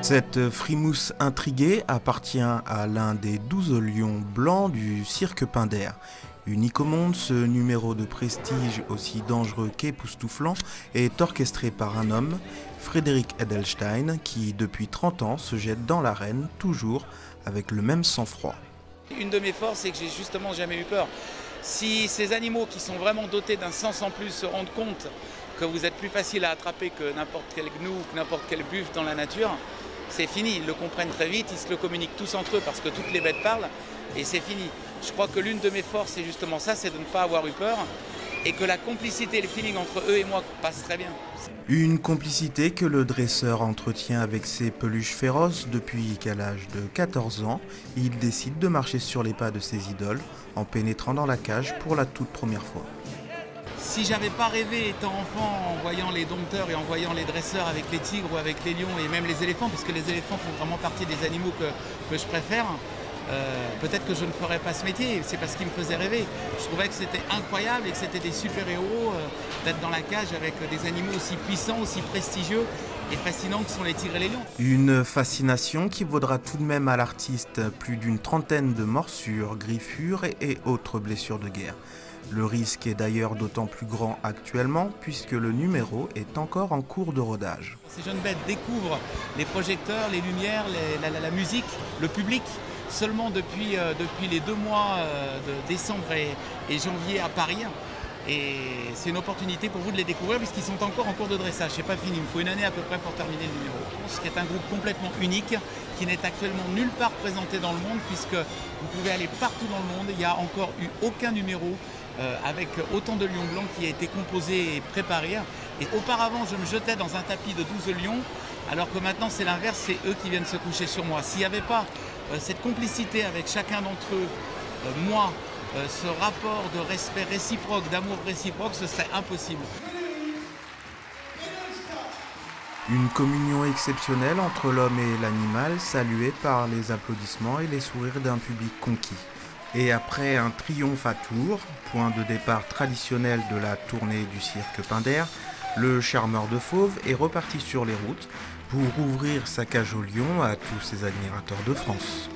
Cette frimousse intriguée appartient à l'un des 12 lions blancs du cirque Pinder. Unique au monde, ce numéro de prestige aussi dangereux qu'époustouflant est orchestré par un homme, Frédéric Edelstein, qui depuis 30 ans se jette dans l'arène, toujours avec le même sang-froid. Une de mes forces, c'est que j'ai justement jamais eu peur. Si ces animaux qui sont vraiment dotés d'un sens en plus se rendent compte que vous êtes plus facile à attraper que n'importe quel gnou ou que n'importe quel buffle dans la nature, c'est fini. Ils le comprennent très vite, ils se le communiquent tous entre eux parce que toutes les bêtes parlent et c'est fini. Je crois que l'une de mes forces, c'est justement ça, c'est de ne pas avoir eu peur et que la complicité et le feeling entre eux et moi passent très bien. Une complicité que le dresseur entretient avec ses peluches féroces depuis qu'à l'âge de 14 ans, il décide de marcher sur les pas de ses idoles en pénétrant dans la cage pour la toute première fois. Si j'avais pas rêvé étant enfant en voyant les dompteurs et en voyant les dresseurs avec les tigres ou avec les lions et même les éléphants, parce que les éléphants font vraiment partie des animaux que je préfère, peut-être que je ne ferais pas ce métier. C'est parce qu'il me faisait rêver. Je trouvais que c'était incroyable et que c'était des super-héros d'être dans la cage avec des animaux aussi puissants, aussi prestigieux et fascinants que sont les tigres et les lions. Une fascination qui vaudra tout de même à l'artiste plus d'une trentaine de morsures, griffures et autres blessures de guerre. Le risque est d'ailleurs d'autant plus grand actuellement puisque le numéro est encore en cours de rodage. Ces jeunes bêtes découvrent les projecteurs, les lumières, la musique, le public seulement depuis les 2 mois de décembre et janvier à Paris. Et c'est une opportunité pour vous de les découvrir puisqu'ils sont encore en cours de dressage. C'est pas fini, il me faut une année à peu près pour terminer le numéro. Ce qui est un groupe complètement unique qui n'est actuellement nulle part présenté dans le monde puisque vous pouvez aller partout dans le monde. Il n'y a encore eu aucun numéro avec autant de lions blancs qui a été composé et préparé. Et auparavant, je me jetais dans un tapis de 12 lions, alors que maintenant c'est l'inverse, c'est eux qui viennent se coucher sur moi. S'il n'y avait pas cette complicité avec chacun d'entre eux, moi, ce rapport de respect réciproque, d'amour réciproque, ce serait impossible. Une communion exceptionnelle entre l'homme et l'animal, saluée par les applaudissements et les sourires d'un public conquis. Et après un triomphe à Tours, point de départ traditionnel de la tournée du cirque Pinder, le charmeur de fauves est reparti sur les routes pour ouvrir sa cage aux lions à tous ses admirateurs de France.